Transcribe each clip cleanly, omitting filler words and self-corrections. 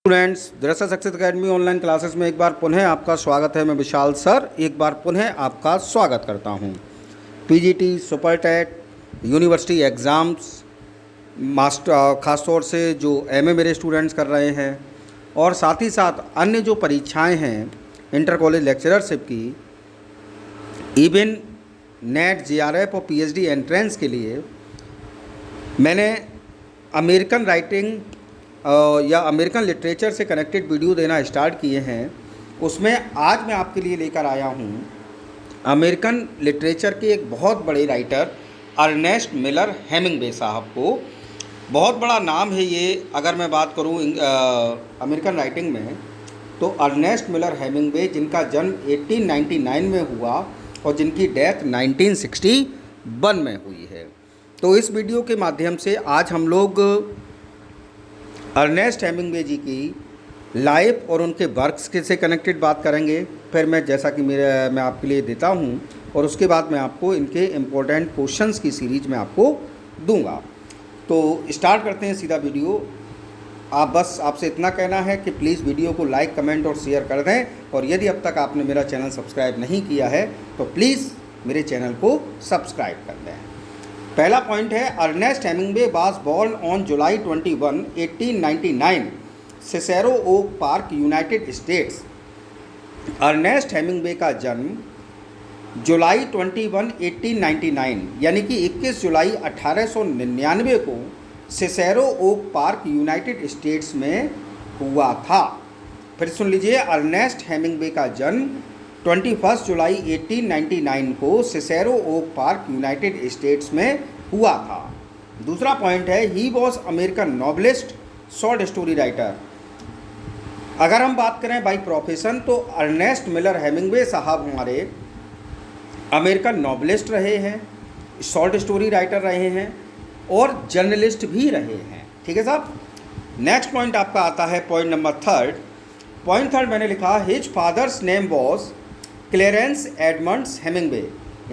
Students, दरअसल success academy online classes में एक बार पुनः आपका स्वागत है। मैं विशाल सर एक बार पुनः आपका स्वागत करता हूं। PGT, super TET, university exams, master ख़ास तौर से जो एमए मेरे स्टूडेंट्स कर रहे हैं और साथ ही साथ अन्य जो परीक्षाएं हैं इंटर कॉलेज लेक्चररशिप की, इवन नेट, जेआरएफ और पीएचडी एंट्रेंस के लिए मैंने अमेरिकन राइटिंग या अमेरिकन लिटरेचर से कनेक्टेड वीडियो देना स्टार्ट किए हैं। उसमें आज मैं आपके लिए लेकर आया हूँ अमेरिकन लिटरेचर के एक बहुत बड़े राइटर अर्नेस्ट मिलर हेमिंग्वे साहब को। बहुत बड़ा नाम है ये। अगर मैं बात करूँ अमेरिकन राइटिंग में तो अर्नेस्ट मिलर हेमिंग्वे, जिनका जन्म 1899 में हुआ और जिनकी डेथ 1961 में हुई है। तो इस वीडियो के माध्यम से आज हम लोग अर्नेस्ट हेमिंग्वे जी की लाइफ और उनके वर्क्स से कनेक्टेड बात करेंगे। फिर मैं जैसा कि मैं आपके लिए देता हूं और उसके बाद मैं आपको इनके इम्पोर्टेंट क्वेश्चंस की सीरीज में आपको दूंगा। तो स्टार्ट करते हैं सीधा वीडियो। आपसे इतना कहना है कि प्लीज़ वीडियो को लाइक, कमेंट और शेयर कर दें, और यदि अब तक आपने मेरा चैनल सब्सक्राइब नहीं किया है तो प्लीज़ मेरे चैनल को सब्सक्राइब कर दें। पहला पॉइंट है, Ernest Hemingway was born on July 21, 1899, Cicero Oak Park, United States. Ernest Hemingway का जन्म जुलाई 21, 1899 यानी कि 21 जुलाई 1899 को Cicero Oak Park, United States में हुआ था। फिर सुन लीजिए, अर्नेस्ट हेमिंग्वे का जन्म 21 जुलाई 1899 को Cicero Oak Park, United States में हुआ था। दूसरा पॉइंट है, he was American novelist, short story writer. अगर हम बात करें बाई प्रोफेशन तो अर्नेस्ट मिलर हेमिंग्वे साहब हमारे अमेरिकन नॉवलिस्ट रहे हैं, शॉर्ट स्टोरी राइटर रहे हैं और जर्नलिस्ट भी रहे हैं। ठीक है साहब। नेक्स्ट पॉइंट आपका आता है point number third. Point third मैंने लिखा, his father's name was Clarence Edmunds Hemingway.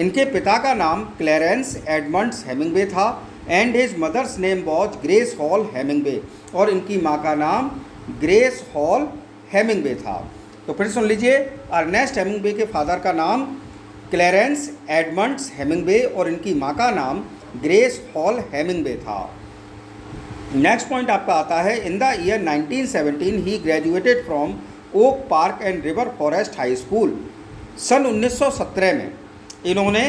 इनके पिता का नाम क्लेरेंस एडमंड्स हेमिंग्वे था। And his mother's name was Grace Hall Hemingway, और इनकी माँ का नाम ग्रेस हॉल हेमिंग्वे था। तो फिर सुन लीजिए, अर्नेस्ट हेमिंग्वे के फादर का नाम क्लेरेंस एडमंड्स हेमिंग्वे और इनकी माँ का नाम ग्रेस हॉल हेमिंग्वे था। नेक्स्ट पॉइंट आपका आता है, in the year 1917 he graduated from Oak Park and River Forest High School. सन 1917 में इन्होंने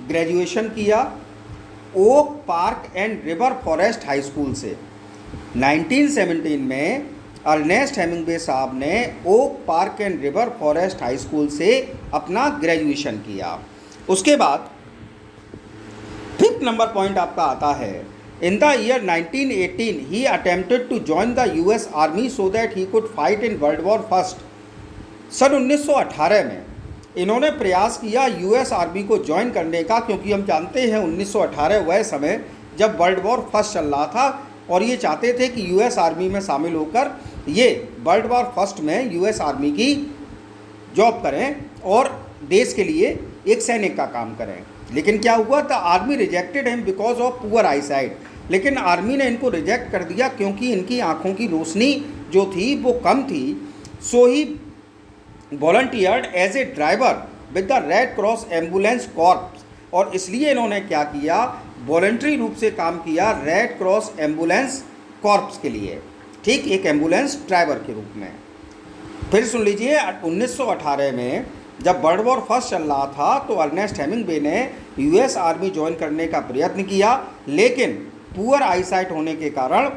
ग्रेजुएशन किया Oak Park and River Forest High School से। 1917 में अर्नेस्ट हेमिंग्वे साहब ने Oak Park and River Forest High School से अपना ग्रेजुएशन किया। उसके बाद फिफ्थ नंबर पॉइंट आपका आता है, in the year 1918 he attempted to join the US army so that he could fight in World War first. सन 1918 में इन्होंने प्रयास किया यूएस आर्मी को ज्वाइन करने का, क्योंकि हम जानते हैं 1918 वह समय जब वर्ल्ड वॉर फर्स्ट चल रहा था और ये चाहते थे कि यूएस आर्मी में शामिल होकर ये वर्ल्ड वॉर फर्स्ट में यूएस आर्मी की जॉब करें और देश के लिए एक सैनिक का काम करें। लेकिन क्या हुआ था, army rejected him because of poor I site. लेकिन आर्मी ने इनको रिजेक्ट कर दिया क्योंकि इनकी आँखों की रोशनी जो थी वो कम थी। So he volunteered as a driver with the Red Cross ambulance corps, और इसलिए इन्होंने क्या किया, वॉलंटरी रूप से काम किया रेड क्रॉस एम्बुलेंस कॉर्प्स के लिए। ठीक, एक एम्बुलेंस ड्राइवर के रूप में। फिर सुन लीजिए, 1918 में जब वर्ल्ड वॉर फर्स्ट चल रहा था तो अर्नेस्ट हेमिंग्वे ने यूएस आर्मी ज्वाइन करने का प्रयत्न किया, लेकिन पुअर आईसाइट होने के कारण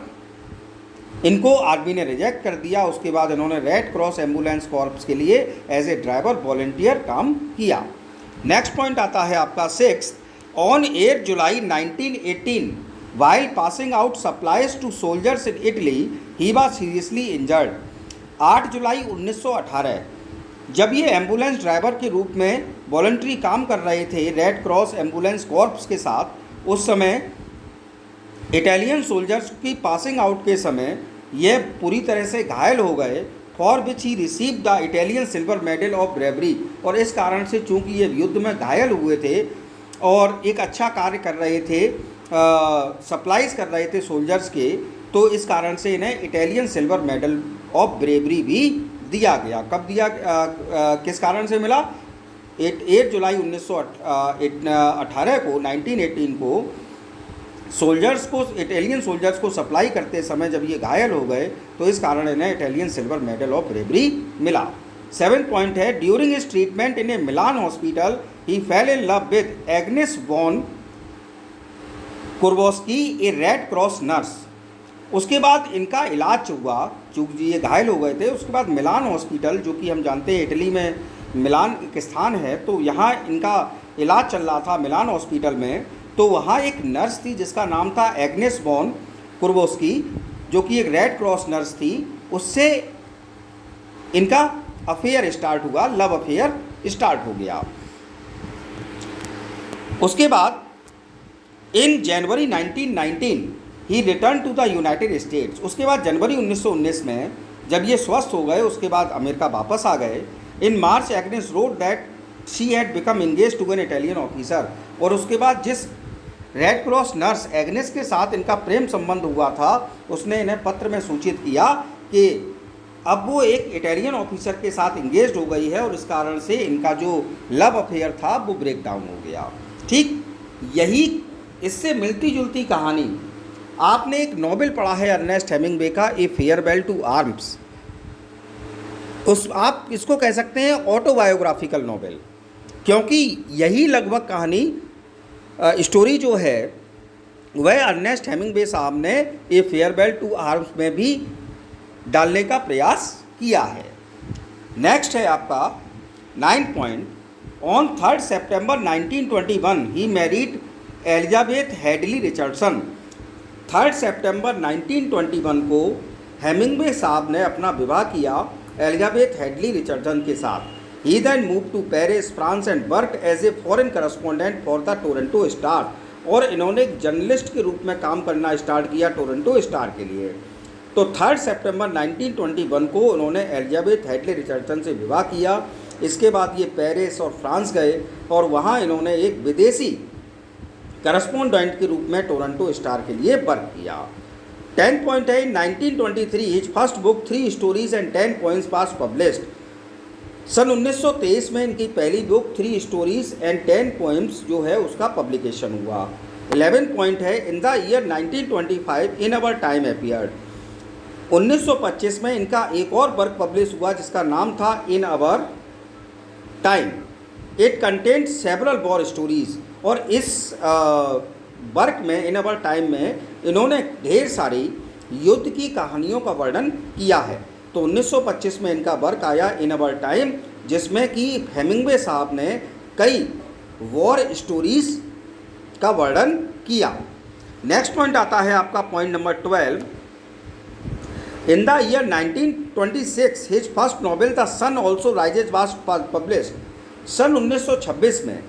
इनको आर्मी ने रिजेक्ट कर दिया। उसके बाद इन्होंने रेड क्रॉस एम्बुलेंस कॉर्प्स के लिए एज ए ड्राइवर वॉलंटियर काम किया। नेक्स्ट पॉइंट आता है आपका six, on 8 July 1918 while passing out supplies to soldiers in Italy he was seriously injured. 8 जुलाई 1918 जब ये एम्बुलेंस ड्राइवर के रूप में वॉलंटरी काम कर रहे थे रेड क्रॉस एम्बुलेंस कॉर्प्स के साथ, उस समय इटालियन सोल्जर्स की पासिंग आउट के समय ये पूरी तरह से घायल हो गए, for which he receive the Italian silver medal of bravery. और इस कारण से चूँकि ये युद्ध में घायल हुए थे और एक अच्छा कार्य कर रहे थे, सप्लाईज कर रहे थे सोल्जर्स के, तो इस कारण से इन्हें Italian silver medal of bravery भी दिया गया। कब दिया, किस कारण से मिला? 8 जुलाई 1918 को 1918 को सोल्जर्स को, इटालियन सोल्जर्स को सप्लाई करते समय जब ये घायल हो गए तो इस कारण इन्हें Italian silver medal of bravery मिला। 7th पॉइंट है, during his treatment in a Milan hospital he fell in love with Agnes von Kurowsky, a Red Cross nurse. उसके बाद इनका इलाज हुआ, चूँकि ये घायल हो गए थे, उसके बाद मिलान हॉस्पिटल, जो कि हम जानते हैं इटली में मिलान एक स्थान है, तो यहाँ इनका इलाज चल रहा था मिलान हॉस्पिटल में। तो वहाँ एक नर्स थी जिसका नाम था एग्नेस वॉन कुर्बोस्की, जो कि एक रेड क्रॉस नर्स थी। उससे इनका अफेयर स्टार्ट हुआ, लव अफेयर स्टार्ट हो गया। उसके बाद in January 1919 he return to the United States. उसके बाद जनवरी 1919 में जब ये स्वस्थ हो गए उसके बाद अमेरिका वापस आ गए। In March Agnes wrote that she had become engage to an Italian officer. और उसके बाद जिस रेड क्रॉस नर्स एग्नेस के साथ इनका प्रेम संबंध हुआ था उसने इन्हें पत्र में सूचित किया कि अब वो एक इटालियन ऑफिसर के साथ इंगेज हो गई है और इस कारण से इनका जो लव अफेयर था वो ब्रेक डाउन हो गया। ठीक यही इससे मिलती जुलती कहानी आपने एक नॉवेल पढ़ा है अर्नेस्ट हेमिंग्वे का, ए फेयरवेल टू आर्म्स। आप इसको कह सकते हैं ऑटोबायोग्राफिकल नॉवेल, क्योंकि यही लगभग कहानी स्टोरी जो है वह अर्नेस्ट हेमिंग्वे साहब ने ए फेयरवेल टू आर्म्स में भी डालने का प्रयास किया है। नेक्स्ट है आपका 9th point, on 3 September 1921 he married Elizabeth Hadley Richardson. 3 सितंबर 1921 को हेमिंग्वे साहब ने अपना विवाह किया एलिजाबेथ हेडली रिचर्डसन के साथ। He then moved to Paris, France and worked as a foreign correspondent for the Toronto Star। और इन्होंने एक जर्नलिस्ट के रूप में काम करना स्टार्ट किया टोरंटो स्टार के लिए। तो 3 सितंबर 1921 को उन्होंने एलिजाबेथ हेडली रिचर्डसन से विवाह किया। इसके बाद ये पेरिस और फ्रांस गए और वहाँ इन्होंने एक विदेशी करस्पॉन्डेंट के रूप में टोरंटो स्टार के लिए वर्क किया। 10th पॉइंट है, 1923 his first book 3 stories and 10 poems was published. सन 1923 में इनकी पहली बुक 3 स्टोरीज एंड 10 poems जो है उसका पब्लिकेशन हुआ। 11th पॉइंट है, in the year 1925 in our time appeared. 1925 में इनका एक और वर्क पब्लिश हुआ जिसका नाम था in our time. It content several war stories. और इस वर्क में इन अवर टाइम में इन्होंने ढेर सारी युद्ध की कहानियों का वर्णन किया है। तो 1925 में इनका वर्क आया इन अवर टाइम, जिसमें कि हेमिंग्वे साहब ने कई वॉर स्टोरीज का वर्णन किया। नेक्स्ट पॉइंट आता है आपका point number 12, in the year 1926 his first novel the sun also rises was published. सन 1926 में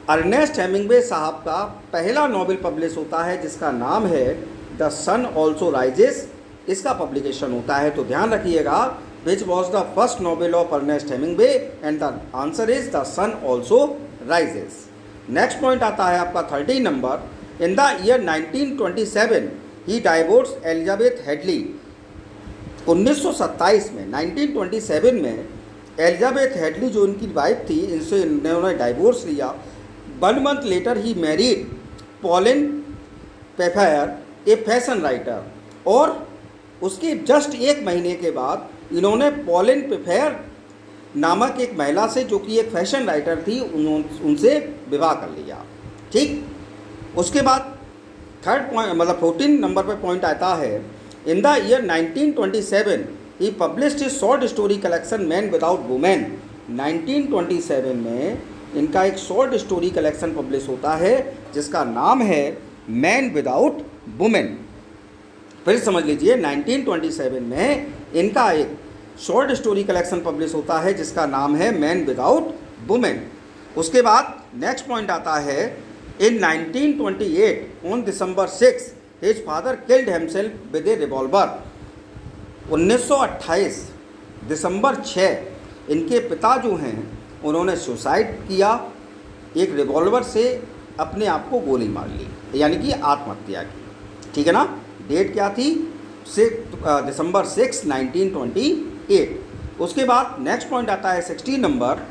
अर्नेस्ट हेमिंग्वे साहब का पहला नॉवेल पब्लिश होता है जिसका नाम है द सन ऑल्सो राइजेज। इसका पब्लिकेशन होता है। तो ध्यान रखिएगा, which was the first novel of Ernest Hemingway, and the answer is the sun also rises. Next point आता है आपका 13 number, in the year 1927 he divorce Elizabeth Hadley. 1927 में 1927 में एलिजाबेथ हेडली जो इनकी वाइफ थी, इनसे इन्होंने डाइवोर्स लिया। 1 month letter he married pollen पेफायर, A fashion writer. और उसके जस्ट 1 महीने के बाद इन्होंने पॉलिन पेफेयर नामक एक महिला से, जो कि एक फैशन राइटर थी, उनसे विवाह कर लिया। ठीक, उसके बाद 14 नंबर पर पॉइंट आता है, in the year 1927 he published his short story collection man without women. 1927 में इनका एक शॉर्ट स्टोरी कलेक्शन पब्लिश होता है जिसका नाम है मैन विदाउट वुमेन। फिर समझ लीजिए, 1927 में इनका एक शॉर्ट स्टोरी कलेक्शन पब्लिश होता है जिसका नाम है मैन विदाउट वुमेन। उसके बाद नेक्स्ट पॉइंट आता है, इन 1928 on December 6 his father killed himself with A revolver. 1928 दिसंबर 6 इनके पिता जो हैं उन्होंने सुसाइड किया, एक रिवॉल्वर से अपने आप को गोली मार ली, यानी कि आत्महत्या की। ठीक है ना, डेट क्या थी? दिसंबर 6, 1928। उसके बाद नेक्स्ट पॉइंट आता है 16 number.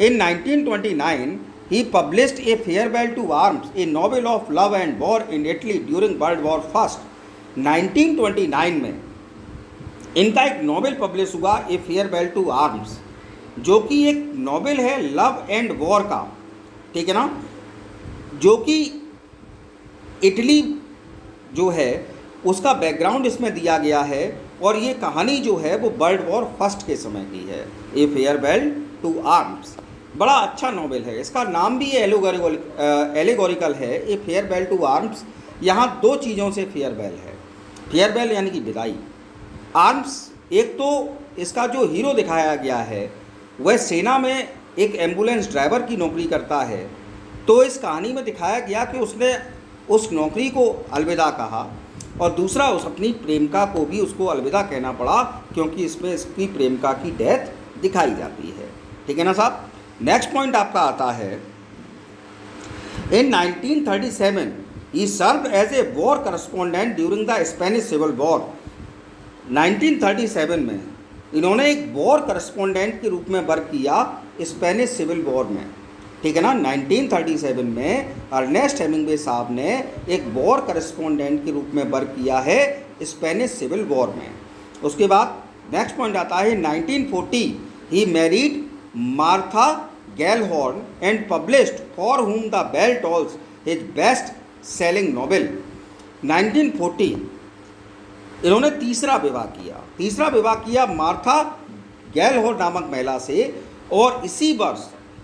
In 1929 he published a farewell to arms, a novel of love and war in Italy during World War first. 1929 में इनका एक नॉवेल पब्लिश हुआ, ए फेयरवेल टू आर्म्स, जो कि एक नॉवेल है लव एंड वॉर का, ठीक है ना, जो कि इटली जो है उसका बैकग्राउंड इसमें दिया गया है, और ये कहानी जो है वो वर्ल्ड वॉर फर्स्ट के समय की है। ए फेयरवेल टू आर्म्स बड़ा अच्छा नॉवेल है, इसका नाम भी एलेगोरिकल है, ए फेयरवेल टू आर्म्स। यहाँ दो चीज़ों से फेयरवेल है, फेयरवेल यानी कि विदाई, आर्म्स एक तो इसका जो हीरो दिखाया गया है वह सेना में एक एम्बुलेंस ड्राइवर की नौकरी करता है, तो इस कहानी में दिखाया गया कि उसने उस नौकरी को अलविदा कहा, और दूसरा उस अपनी प्रेमिका को भी उसको अलविदा कहना पड़ा, क्योंकि इसमें इसकी प्रेमिका की डेथ दिखाई जाती है, ठीक है ना साहब। नेक्स्ट पॉइंट आपका आता है, in 1937 he serve as a war correspondent during the Spanish civil war. 1937 में इन्होंने एक वॉर करस्पॉन्डेंट के रूप में वर्क किया स्पेनिश सिविल वॉर में, ठीक है ना। 1937 में अर्नेस्ट हेमिंग्वे साहब ने एक वॉर करस्पॉन्डेंट के रूप में वर्क किया है स्पेनिश सिविल वॉर में। उसके बाद नेक्स्ट पॉइंट आता है 1940 he married Martha Gellhorn and published for whom the bell tolls his best selling novel. 1940 इन्होंने तीसरा विवाह किया मार्था गैलहॉर्न नामक महिला से, और इसी वर्ष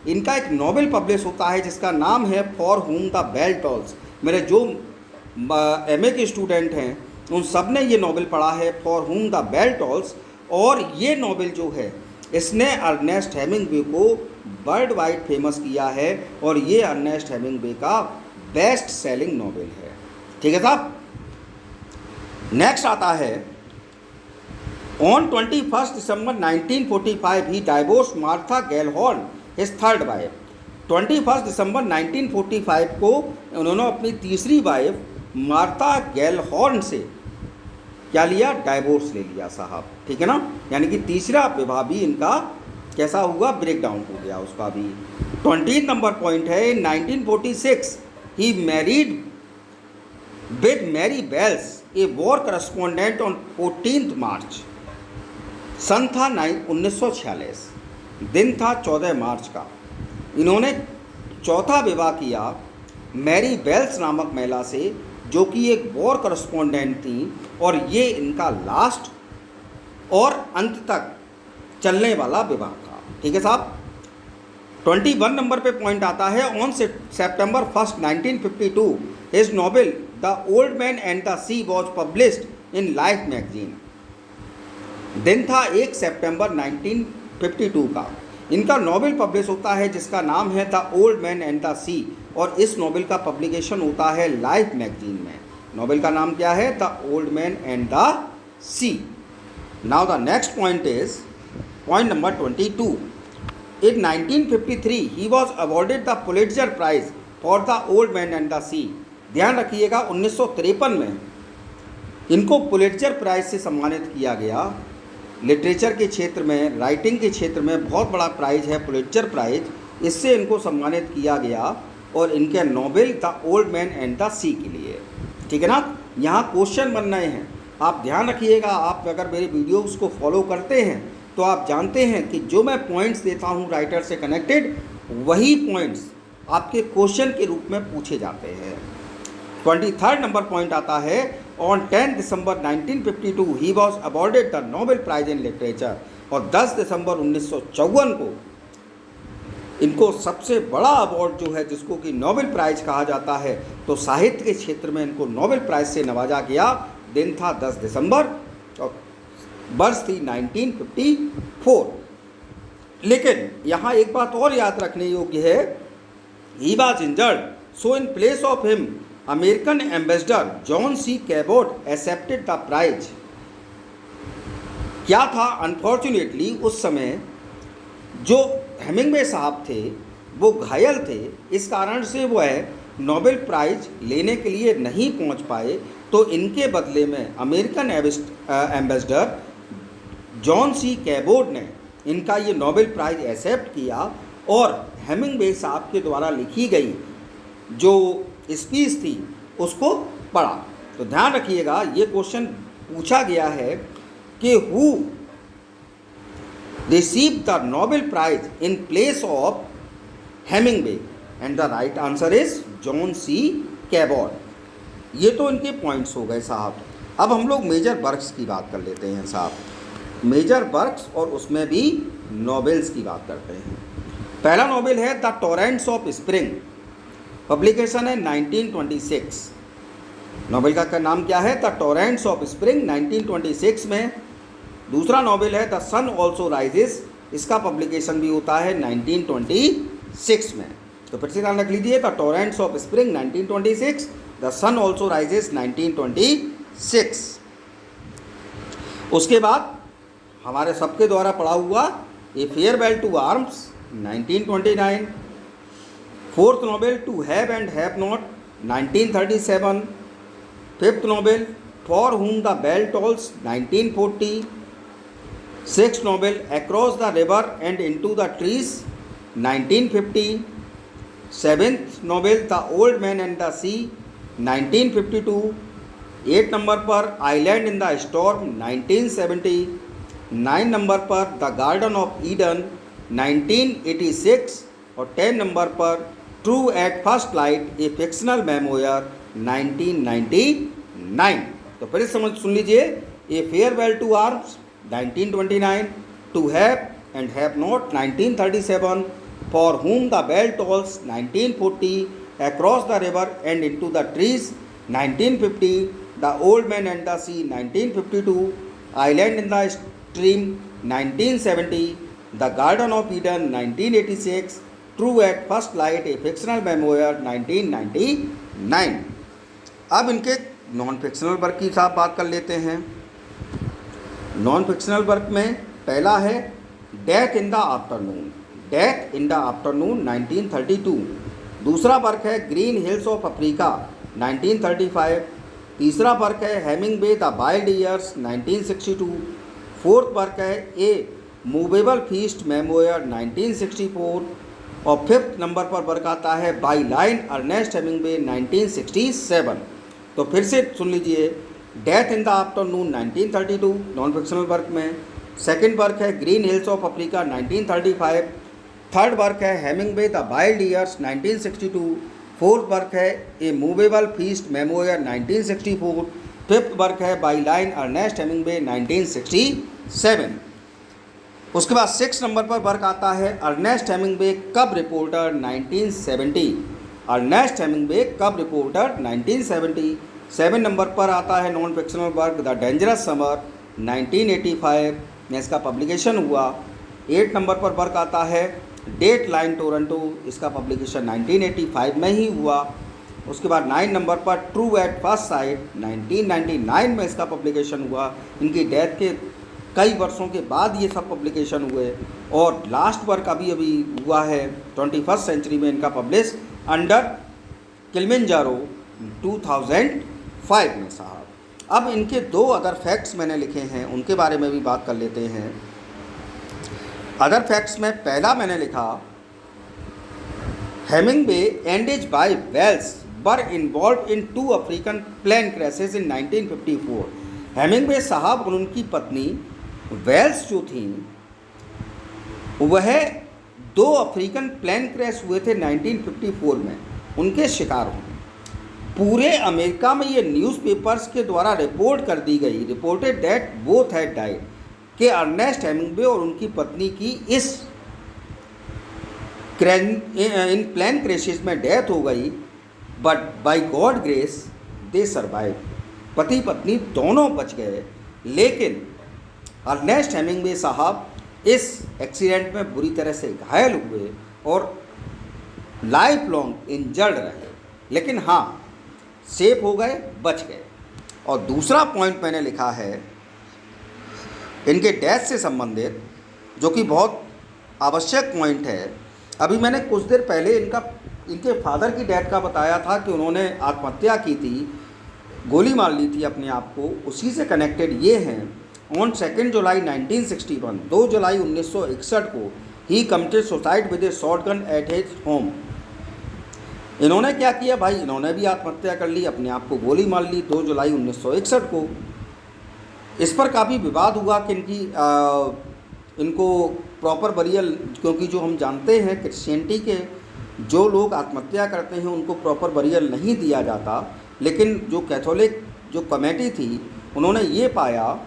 इनका एक नॉवेल पब्लिश होता है जिसका नाम है for whom the bell tolls. मेरे जो एमए के स्टूडेंट हैं उन सब ने ये नॉवेल पढ़ा है for whom the bell tolls, और ये नॉवेल जो है इसने अर्नेस्ट हेमिंग्वे को वर्ल्ड वाइड फेमस किया है, और ये अर्नेस्ट हेमिंग्वे का बेस्ट सेलिंग नॉवेल है, ठीक है साहब। नेक्स्ट आता है on 21 December 1945 he divorce Martha Gellhorn his third wife. 21 दिसंबर 1945 को उन्होंने अपनी तीसरी वाइफ मार्था गैलहॉर्न से क्या लिया, डाइवोर्स ले लिया साहब, ठीक है ना। यानी कि तीसरा विवाह भी इनका कैसा हुआ, ब्रेक डाउन हो गया उसका भी। 20 नंबर पॉइंट है 1946 he married with Mary Bells a war correspondent on 14 March. सन था 1946, दिन था 14 मार्च का। इन्होंने चौथा विवाह किया मैरी बेल्स नामक महिला से, जो कि एक वॉर करस्पॉन्डेंट थी, और ये इनका लास्ट और अंत तक चलने वाला विवाह था, ठीक है साहब। 21 नंबर पे पॉइंट आता है on September 1, 1952 his novel the old man and the sea was published in Life magazine. दिन था 1 सितंबर 1952 का। इनका नॉवेल पब्लिश होता है जिसका नाम है the old man and the sea, और इस नॉवेल का पब्लिकेशन होता है लाइफ मैगजीन में। नॉवेल का नाम क्या है, the old man and the sea. Now the next point is point number 22। In 1953 he was awarded the Pulitzer prize for the old man and the sea. ध्यान रखिएगा 1953 में इनको पुलिट्जर प्राइज से सम्मानित किया गया। लिटरेचर के क्षेत्र में, राइटिंग के क्षेत्र में बहुत बड़ा प्राइज है पुलिट्जर प्राइज, इससे इनको सम्मानित किया गया, और इनके novel the old man and the sea के लिए, ठीक है ना। यहाँ क्वेश्चन बन रहे हैं, आप ध्यान रखिएगा। आप अगर मेरे वीडियोज़ को फॉलो करते हैं तो आप जानते हैं कि जो मैं पॉइंट्स देता हूँ राइटर से कनेक्टेड, वही पॉइंट्स आपके क्वेश्चन के रूप में पूछे जाते हैं। 23rd नंबर पॉइंट आता है on 10 December 1952 he was awarded the Nobel prize in literature, और 10 दिसंबर 1954 को इनको सबसे बड़ा अवार्ड जो है जिसको कि नोबेल प्राइज कहा जाता है, तो साहित्य के क्षेत्र में इनको नोबेल प्राइज से नवाजा गया। दिन था 10 दिसंबर और वर्ष थी 1954। लेकिन यहाँ एक बात और याद रखने योग्य है, he was injured, so in place of him American ambassador John C Cabot accepted the prize. क्या था, अनफॉर्चुनेटली उस समय जो हेमिंग्वे साहब थे वो घायल थे, इस कारण से वह नोबेल प्राइज लेने के लिए नहीं पहुंच पाए, तो इनके बदले में American ambassador John C Cabot ने इनका ये नोबेल प्राइज़ एक्सेप्ट किया और हेमिंगवे साहब के द्वारा लिखी गई जो स्पीच थी उसको पढ़ा। तो ध्यान रखिएगा, ये क्वेश्चन पूछा गया है कि who receive the Nobel prize in place of Hemingway, and the right answer is John C Cabot. ये तो इनके पॉइंट्स हो गए साहब। अब हम लोग मेजर वर्क्स की बात कर लेते हैं साहब, मेजर वर्क्स, और उसमें भी नोबेल्स की बात करते हैं। पहला नोबेल है the torrents of spring, publication है 1926। नोबेल का नाम क्या है? द टॉरेंट्स ऑफ स्प्रिंग 1926 में। दूसरा नोबेल है द सन ऑल्सो राइजेस, इसका पब्लिकेशन भी होता है 1926 में। तो फिर से ध्यान रख लीजिए, the torrents of spring 1926, the sun also rises 1926। उसके बाद हमारे सबके द्वारा पढ़ा हुआ a farewell to arms 1929। Fourth novel to have and have not 1937। Fifth novel for whom the bell tolls 1940। Sixth novel across the river and into the trees 1950। Seventh novel the old man and the sea 1952। 8 number पर island in the storm 1970। 9 number पर the garden of Eden 1986। और 10 number पर true at first light a fictional memoir 1999। तो फिर सुन लीजिए, a farewell to arms 1929, to have and have not 1937, for whom the bell tolls 1940, across the river and into the trees 1950, the old man and the sea 1952, island in the stream 1970, the garden of Eden 1986, true at first light a fictional memoir 1999। अब इनके non fictional work की साथ बात कर लेते हैं। Non fictional work में पहला है death in the afternoon, death in the afternoon 1932। दूसरा वर्क है ग्रीन हिल्स ऑफ अफ्रीका 1935। तीसरा वर्क है Hemingway the wild years 1962। Fourth work है ए मूवेबल फीस्ट मेमोयर 1964। और फिफ्थ नंबर पर वर्क आता है बाई लाइन अर्नेस्ट हेमिंगवे 1967। तो फिर से सुन लीजिए, death in the afternoon 1932 non fictional work में। सेकंड वर्क है green hills of Africa 1935। Third work है Hemingway the wild years 1962। Fourth work है a moveable feast memoir 1964। Fifth work है बाई लाइन अर्नेस्ट हेमिंगवे 1967। उसके बाद 6 number पर work आता है Ernest Hemingway cub reporter 1970, Ernest Hemingway cub reporter 1970। 7 number पर आता है non fictional work the dangerous summer 1985 में इसका पब्लिकेशन हुआ। 8 नंबर पर वर्क आता है डेट लाइन टोरंटो, इसका पब्लिकेशन 1985 में ही हुआ। उसके बाद 9 नंबर पर ट्रू एट फर्स्ट साइट 1999 में इसका पब्लिकेशन हुआ। इनकी डेथ के कई वर्षों के बाद ये सब पब्लिकेशन हुए। और लास्ट वर्क अभी हुआ है 21st सेंचुरी में इनका पब्लिश अंडर किलिमंजारो 2005 में साहब। अब इनके 2 अदर फैक्ट्स मैंने लिखे हैं, उनके बारे में भी बात कर लेते हैं। अदर फैक्ट्स में पहला मैंने लिखा Hemingway and his wife Welsh were involved in 2 African plane crashes in 1954। Hemingway साहब और उनकी पत्नी वेल्स जो थी वह 2 अफ्रीकन प्लेन क्रैश हुए थे 1954 में, उनके शिकार हुए। पूरे अमेरिका में ये न्यूज़पेपर्स के द्वारा रिपोर्ट कर दी गई, reported that both had died, कि अर्नेस्ट हेमिंगवे और उनकी पत्नी की इन प्लेन क्रैशेस में डेथ हो गई, but by God grace they survive. पति पत्नी दोनों बच गए, लेकिन अर्नेस्ट हेमिंगवे साहब इस एक्सीडेंट में बुरी तरह से घायल हुए और लाइफ लॉन्ग इंजर्ड रहे, लेकिन हाँ सेफ हो गए, बच गए। और दूसरा पॉइंट मैंने लिखा है इनके डेथ से संबंधित, जो कि बहुत आवश्यक पॉइंट है। अभी मैंने कुछ देर पहले इनके फादर की डेथ का बताया था कि उन्होंने आत्महत्या की थी गोली मार ली थी अपने आप को, उसी से कनेक्टेड ये हैं। ऑन 2 जुलाई 1961, 2 जुलाई 1961 को he committed suicide with a shotgun at his home. इन्होंने क्या किया भाई, इन्होंने भी आत्महत्या कर ली, अपने आप को गोली मार ली 2 जुलाई 1961 को। इस पर काफ़ी विवाद हुआ कि इनको प्रॉपर बरियल, क्योंकि जो हम जानते हैं क्रिश्चियनिटी के जो लोग आत्महत्या करते हैं उनको प्रॉपर बरियल नहीं दिया जाता, लेकिन जो कैथोलिक जो कमेटी थी उन्होंने ये पाया,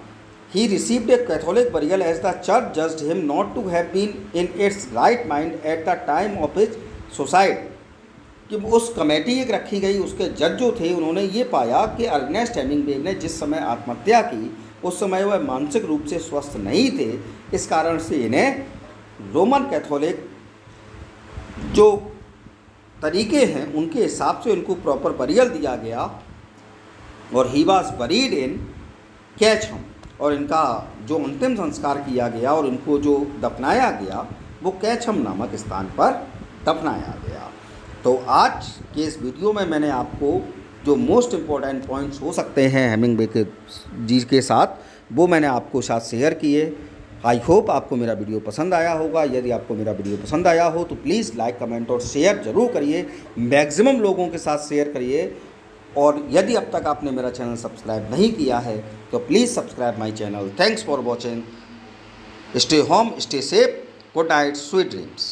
he received a Catholic burial as the church judged him not to have been in its right mind at the time of his suicide. कि उस कमेटी एक रखी गई, उसके जज जो थे उन्होंने ये पाया कि अर्नेस्ट हेमिंग्वे ने जिस समय आत्महत्या की उस समय वह मानसिक रूप से स्वस्थ नहीं थे, इस कारण से इन्हें रोमन कैथोलिक जो तरीके हैं उनके हिसाब से उनको प्रॉपर बरियल दिया गया और ही वाज बरीड इन कैचहम, और इनका जो अंतिम संस्कार किया गया और इनको जो दफनाया गया वो कैचहम नामक स्थान पर दफनाया गया। तो आज के इस वीडियो में मैंने आपको जो मोस्ट इम्पॉर्टेंट पॉइंट्स हो सकते हैं हेमिंग्वे के जी के साथ वो मैंने आपको साथ शेयर किए। आई होप आपको मेरा वीडियो पसंद आया होगा। यदि आपको मेरा वीडियो पसंद आया हो तो प्लीज़ लाइक, कमेंट और शेयर ज़रूर करिए, मैक्सिमम लोगों के साथ शेयर करिए। और यदि अब तक आपने मेरा चैनल सब्सक्राइब नहीं किया है तो please subscribe my channel. Thanks for watching. Stay home, stay safe, good night, sweet dreams.